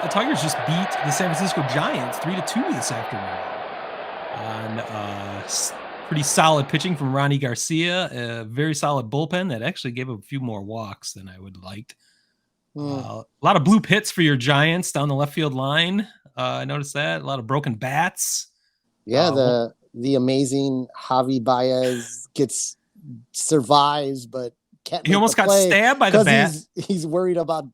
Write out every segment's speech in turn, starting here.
the Tigers just beat the San Francisco Giants 3-2 this afternoon on pretty solid pitching from Ronnie Garcia, a very solid bullpen that actually gave a few more walks than I would liked. A lot of bloop hits for your Giants down the left field line. I noticed that. A lot of broken bats. Yeah, the amazing Javi Baez survives, but can't. He almost got stabbed by the bat. He's worried about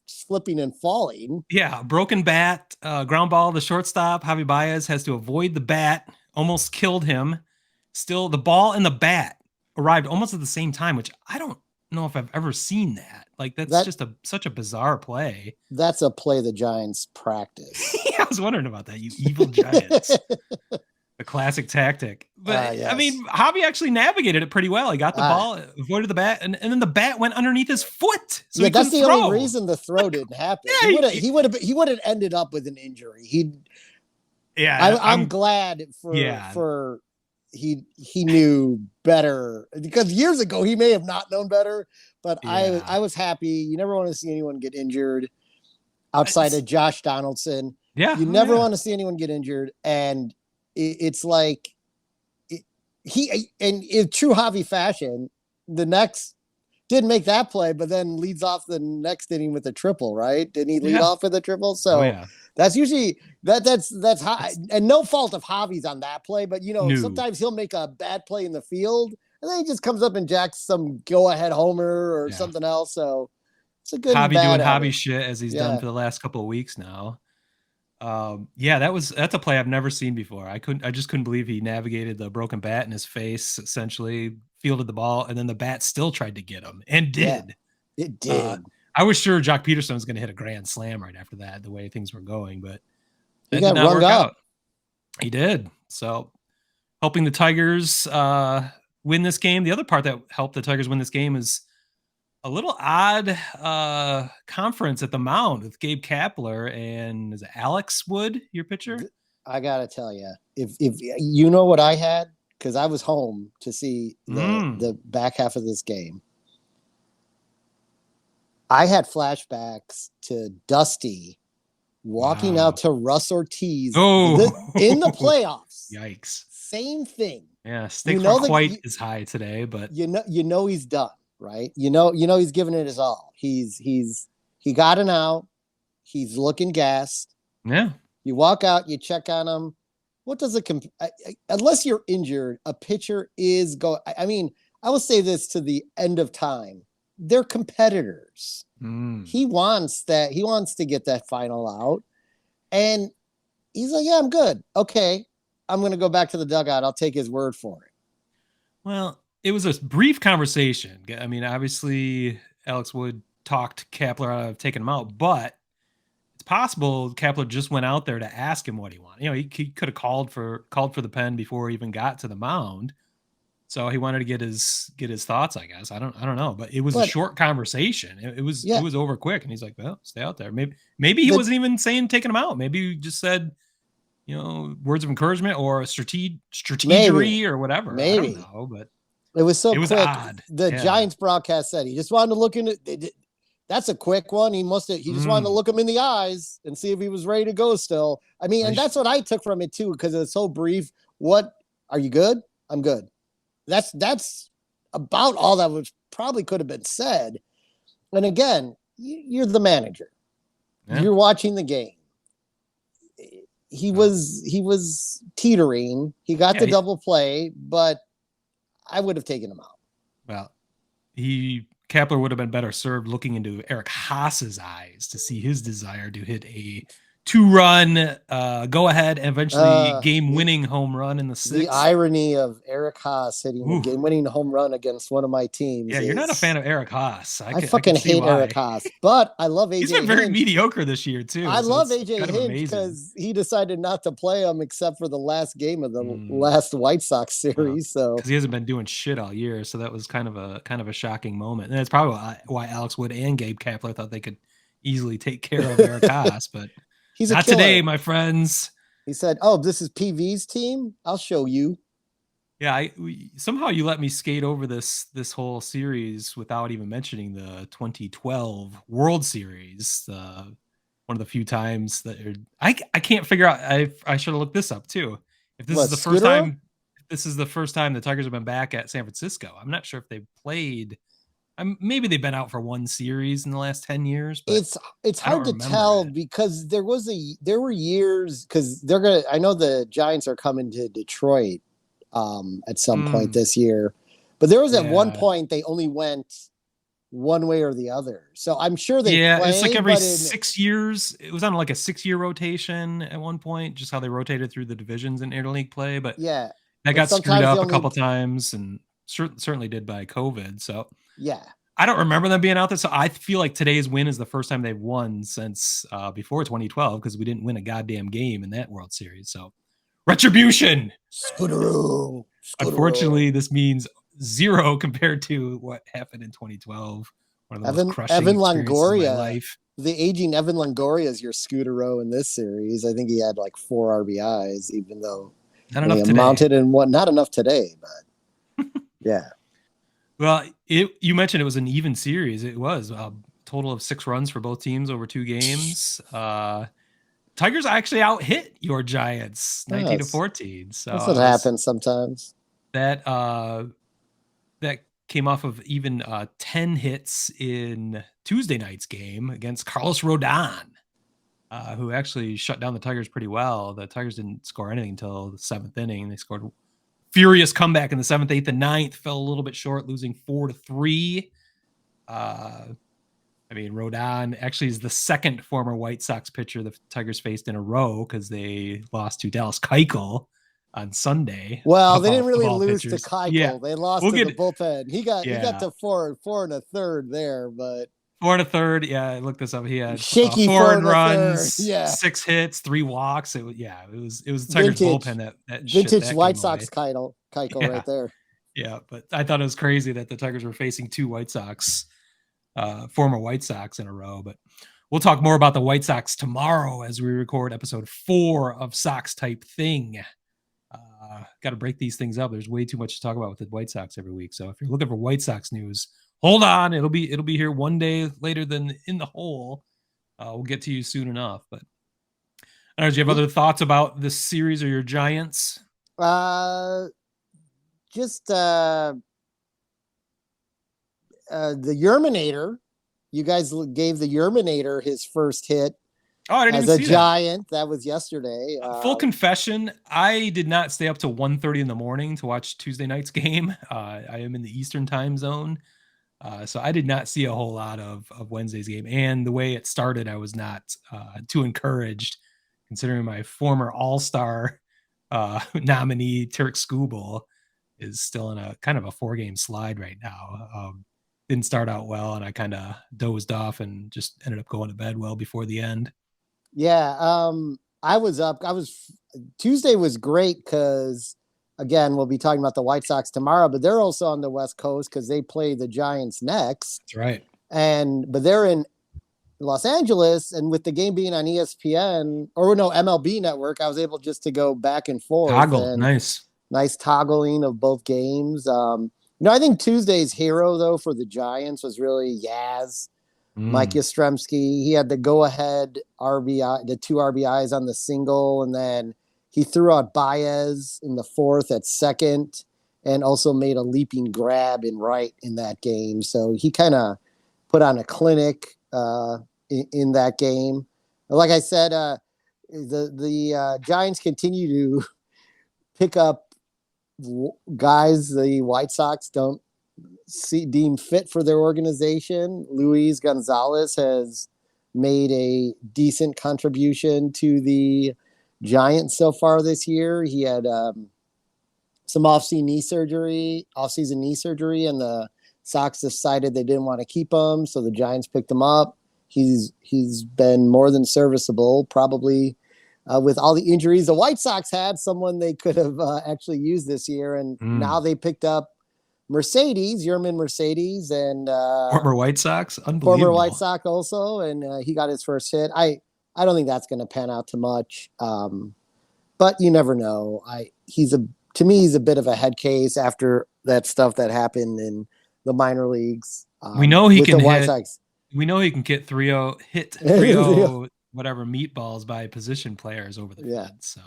slipping and falling. Yeah, broken bat, ground ball. The shortstop Javi Baez has to avoid the bat. Almost killed him. Still, the ball and the bat arrived almost at the same time, which I don't know if I've ever seen that. Like that's just such a bizarre play. That's a play the Giants practice. Yeah, I was wondering about that. You evil Giants. A classic tactic. But yes. I mean, Javi actually navigated it pretty well. He got the ball, avoided the bat, and then the bat went underneath his foot. So that's the only reason the throw didn't happen. Yeah, he would have ended up with an injury. I'm glad for he knew better, because years ago he may have not known better, but I was happy. You never want to see anyone get injured outside of Josh Donaldson. Yeah. You never want to see anyone get injured. And it's like in true Javi fashion, the next didn't make that play, but then leads off the next inning with a triple, right? Didn't he lead off with a triple? So that's usually that's high, and no fault of Javi's on that play, but sometimes he'll make a bad play in the field and then he just comes up and jacks some go-ahead homer or something else. So it's a good Javi doing Javi shit as he's done for the last couple of weeks now. That's a play I've never seen before. I just couldn't believe he navigated the broken bat in his face, essentially fielded the ball, and then the bat still tried to get him and did. Yeah, it did. I was sure Jock Peterson was going to hit a grand slam right after that, the way things were going, but that did not work out. He did. So helping the Tigers win this game. The other part that helped the Tigers win this game is a little odd conference at the mound with Gabe Kapler and is it Alex Wood, your pitcher? I gotta tell you, if you know what I had, because I was home to see the back half of this game, I had flashbacks to Dusty walking out to Russ Ortiz in the playoffs. Yikes! Same thing. Yeah, stakes weren't quite as high today, but you know he's done. Right. You know, he's giving it his all. He got an out. He's looking gassed. Yeah. You walk out, you check on him. What does unless you're injured, a pitcher is going. I mean, I will say this to the end of time. They're competitors. He wants that. He wants to get that final out. And he's like, yeah, I'm good. Okay. I'm going to go back to the dugout. I'll take his word for it. Well, it was a brief conversation. I mean, obviously, Alex Wood talked Kapler out of taking him out, but it's possible Kapler just went out there to ask him what he wanted. He could have called for the pen before he even got to the mound. So he wanted to get his thoughts, I guess. I don't know, but it was a short conversation. It was over quick, and he's like, "Well, stay out there." Maybe he wasn't even saying taking him out. Maybe he just said, words of encouragement or strategy or whatever. Maybe. I don't know, but it was quick. Odd. The Giants broadcast said he just wanted to look in it. That's a quick one. He just wanted to look him in the eyes and see if he was ready to go still. I mean, and that's what I took from it too, because it's so brief. What, are you good? I'm good. That's about all that probably could have been said. And again, you're the manager. Yeah. You're watching the game. He was teetering. He got the double play, but I would have taken him out. Well, Kapler would have been better served looking into Eric Haas's eyes to see his desire to hit a 2-run go ahead and eventually game-winning home run in the sixth. The irony of Eric Haas hitting a game-winning home run against one of my teams. Yeah, you're not a fan of Eric Haas. I fucking hate Eric Haas, but I love AJ. He's been very mediocre this year too. I love AJ Hinch because he decided not to play him except for the last game of the last White Sox series. So because he hasn't been doing shit all year, so that was kind of a shocking moment, and that's probably why Alex Wood and Gabe Kapler thought they could easily take care of Eric Haas, but. He's a not killer. Today, my friends. He said, "Oh, this is PV's team. I'll show you." Yeah, somehow you let me skate over this whole series without even mentioning the 2012 World Series. one of the few times that I can't figure out. I should have looked this up too. If this is What, the first Scooter? time, this is the first time the Tigers have been back at San Francisco. I'm not sure if they've played. Maybe they've been out for one series in the last 10 years, but It's I don't hard to remember tell it. because there were years because they're gonna. I know the Giants are coming to Detroit at some point Mm, this year, but there was at one yeah. point they only went one way or the other. So I'm sure they Yeah, it's like played, every but in 6 years. It was on like a 6 year rotation at one point, just how they rotated through the divisions in interleague play. But yeah, that but got screwed sometimes they up a only couple times, and certainly did by COVID. So yeah. I don't remember them being out there. So I feel like today's win is the first time they've won since before 2012 because we didn't win a goddamn game in that World Series. So retribution. Scooteroo, Scooteroo. Unfortunately, this means zero compared to what happened in 2012. One of the most crushing Evan experiences of my Longoria, life. the aging Evan Longoria is your Scooteroo in this series. I think he had like 4 RBIs, even though Not only enough today. amounted in what not enough today, but yeah. Well, you mentioned it was an even series. It was a total of 6 runs for both teams over 2 games. Tigers actually out hit your Giants 19 to That's 14. So that's what I was happens sometimes. that that came off of even 10 hits in Tuesday night's game against Carlos Rodon, who actually shut down the Tigers pretty well. The Tigers didn't score anything until the 7th inning. They scored furious comeback in the 7th, 8th, and 9th. Fell a little bit short, losing 4-3. I mean, Rodon actually is the second former White Sox pitcher the Tigers faced in a row because they lost to Dallas Keuchel on Sunday Well, they didn't of really all lose to pitchers. Yeah, Keuchel. They lost we'll to the get bullpen. He got yeah to four and a third there, but 4 1/3. Yeah, I looked this up. He had shaky four four earned and a third. runs, Yeah, 6 hits, 3 walks. It was the Tigers bullpen vintage, that shit vintage that White game Sox away. Keuchel Yeah, right there. yeah. But I thought it was crazy that the Tigers were facing two White Sox, former White Sox in a row. But we'll talk more about the White Sox tomorrow as we record episode 4 of Sox Type Thing. Got to break these things up. There's way too much to talk about with the White Sox every week. So if you're looking for White Sox news, hold on. It'll be here one day later than in the hole. We'll get to you soon enough. But I don't know, do you have other thoughts about this series or your Giants? Uh, just the Yerminator. You guys gave the Yerminator his first hit Oh, I didn't as even a see that. Giant. That was yesterday. Full confession, I did not stay up till 1:30 in the morning to watch Tuesday night's game. I am in the Eastern time zone. So I did not see a whole lot of Wednesday's game. And the way it started, I was not too encouraged, considering my former All-Star nominee, Turk Skubal, is still in a kind of a 4 game slide right now. Didn't start out well, and I kind of dozed off and just ended up going to bed well before the end. Yeah, I was up. Tuesday was great because again we'll be talking about the White Sox tomorrow, but they're also on the West Coast because they play the Giants next, That's right. but they're in Los Angeles, and with the game being on ESPN or no MLB Network, I was able just to go back and forth Toggle. and Nice. nice toggling of both games. I think Tuesday's hero though for the Giants was really Yaz. Mike Mm. Yastrzemski. He had the go-ahead RBI, the 2 RBIs on the single, and then he threw out Baez in the fourth at second, and also made a leaping grab in right in that game. So he kind of put on a clinic in that game. Like I said, the Giants continue to pick up guys the White Sox don't deemed fit for their organization. Luis Gonzalez has made a decent contribution to the Giants so far this year. He had some off-season knee surgery, and the Sox decided they didn't want to keep him, so the Giants picked him up. He's been more than serviceable, probably. With all the injuries the White Sox had, someone they could have actually used this year, and now Mm. they picked up Yerman Mercedes, and Former White Sox. former White Unbelievable. Sox also, and he got his first hit. I don't think that's going to pan out too much, but you never know. To me he's a bit of a head case after that stuff that happened in the minor leagues We know he with the can White hit. Sox. We know he can hit 3-0, hit 3-0 whatever meatballs by position players over the Yeah, fence. So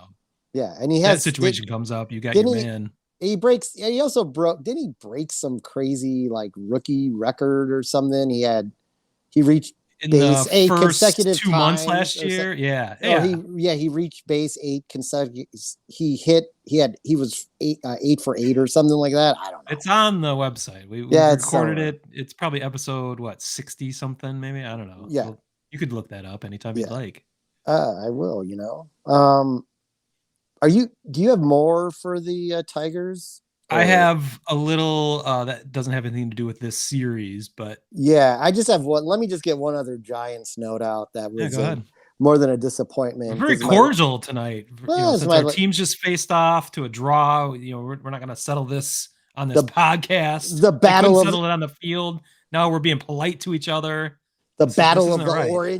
yeah, and he that has situation comes up, you got your didn't he? man. He breaks. He also broke. Didn't he break some crazy like rookie record or something? He reached In the base eight first consecutive 2 months times, last or year, yeah, or yeah, he reached base eight consecutive. He was eight for eight or something like that. I don't know. it's on the website. We Yeah, it's recorded somewhere. it. It's probably episode what 60 something, maybe. I don't know. Yeah, You could look that up anytime you'd yeah. like. I will. Are you? Do you have more for the Tigers I or? have a little that doesn't have anything to do with this series, but Yeah, I just have one. Let me just get one other Giants note out that yeah, was go ahead. more than a We're disappointment very because my cordial tonight. it's Since my our teams just faced off to a draw, we're not going to settle this on this the podcast. the They couldn't battle of settle it on the field. Now we're being polite to each other. the This battle of isn't the right.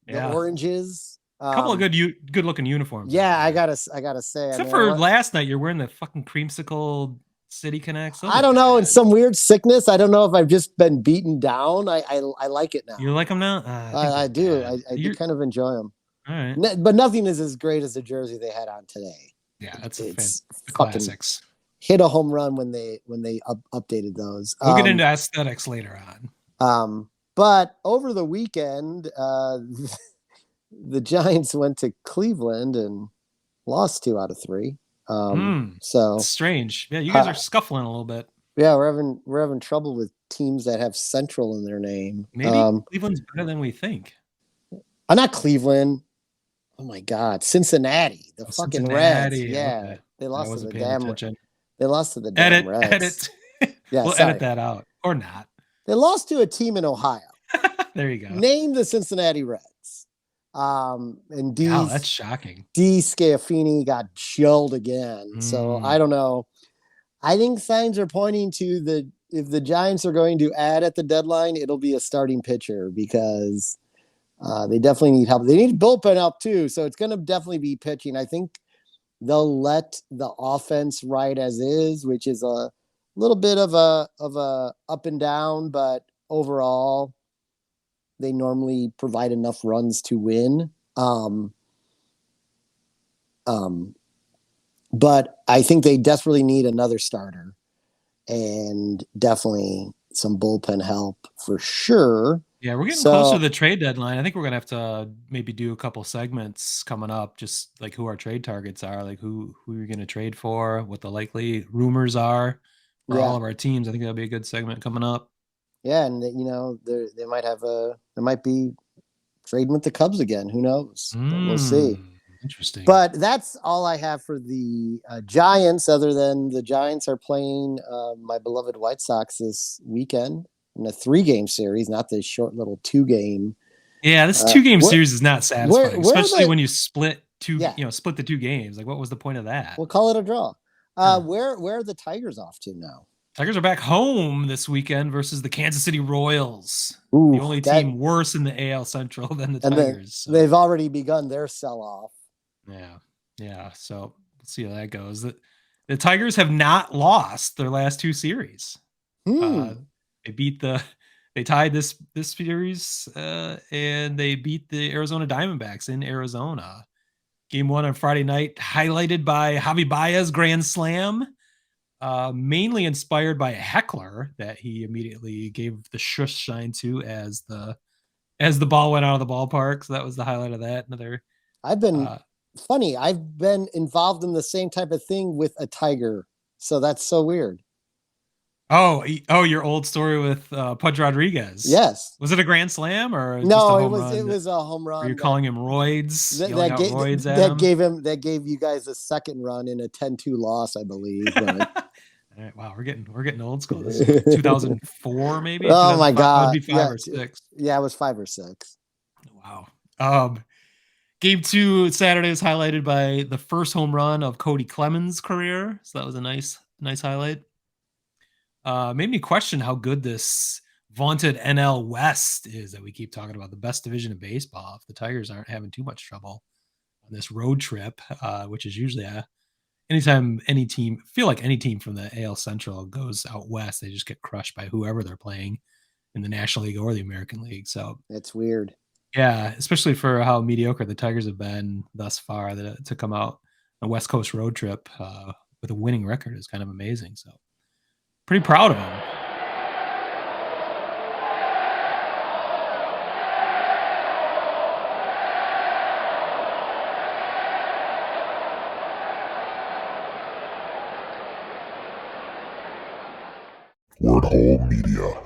the Yeah, oranges. a couple of good looking uniforms out Yeah, there. I gotta say, I Except mean, for last night, you're wearing the fucking creamsicle City Connects. Those I are don't know. In bad. some weird sickness, I don't know if I've just been beaten down. I like it now. You like them now? I think they're I do. bad. I do You're kind of enjoy them. all right. But nothing is as great as the jersey they had on today. Yeah, that's a fan. It's The fucking classics. hit a home run when they updated those. We'll get into aesthetics later on. But over the weekend, the Giants went to Cleveland and lost 2 out of 3. So Strange. Yeah, you guys are uh, scuffling a little bit. yeah, we're having trouble with teams that have Central in their name. Maybe Cleveland's better than we think. I'm not Cleveland. Oh my God, Cincinnati, the Oh, fucking Reds. Cincinnati. Yeah, Okay. they I lost to wasn't the paying damn. attention. They lost to the damn Edit, Reds. edit. Yeah, We'll edit sorry. that out or not. They lost to a team in Ohio. There you go. Name the Cincinnati Reds. And Wow, that's shocking. D. Schiaffini got shelled again. So I don't know. I think signs are pointing to if the Giants are going to add at the deadline, it'll be a starting pitcher because they definitely need help. They need bullpen help too. So it's going to definitely be pitching. I think they'll let the offense ride as is, which is a little bit of a up and down, but overall they normally provide enough runs to win. But I think they desperately need another starter and definitely some bullpen help for sure. Yeah, we're getting closer to So the trade deadline. I think we're gonna have to maybe do a couple segments coming up, just like who our trade targets are, like who you're gonna trade for, what the likely rumors are for all yeah, of our teams. I think that'll be a good segment coming up. yeah, and they might be trading with the Cubs again. Who knows? But we'll see. Interesting. But that's all I have for the Giants, other than the Giants are playing my beloved White Sox this weekend in a 3-game series, not this short little 2-game. Yeah, this 2 game Where, series is not satisfying, where are especially the? when you split Yeah, split the 2 games. Like, what was the point of that? we'll call it a draw. Yeah. Where are the Tigers off to now? Tigers are back home this weekend versus the Kansas City Royals, the Ooh, only that team worse in the AL Central than the and then Tigers. So. they've already begun their sell off. Yeah. Yeah. So let's see how that goes. The Tigers have not lost their last 2 series. They beat they tied this series and they beat the Arizona Diamondbacks in Arizona. Game 1 on Friday night, highlighted by Javi Baez grand slam, mainly inspired by a heckler that he immediately gave the shush shine to as the ball went out of the ballpark. So that was the highlight of that. Another I've been uh, funny. I've been involved in the same type of thing with a tiger, so that's so weird. Your old story with Pudge Rodriguez. Yes. Was it a grand slam or just a No, home run? it was a home Were you run calling him roids, that yelling that out gave roids at him? that gave you guys a second run in a 10-2 loss, I believe. But All right, wow, we're getting old school. This is what, 2004, maybe oh my 2005. That would god, be 5 or 6. yeah, it was 5 or 6. Wow. Game 2 Saturday is highlighted by the first home run of Cody Clemens' career, so that was a nice highlight. Made me question how good this vaunted NL West is that we keep talking about, the best division of baseball. If the Tigers aren't having too much trouble on this road trip, which is usually anytime any team, feel like any team from the AL Central goes out west, they just get crushed by whoever they're playing in the National League or the American League. So It's weird. Yeah, especially for how mediocre the Tigers have been thus far, that to come out a West Coast road trip with a winning record is kind of amazing. So pretty proud of him. Word Hole Media.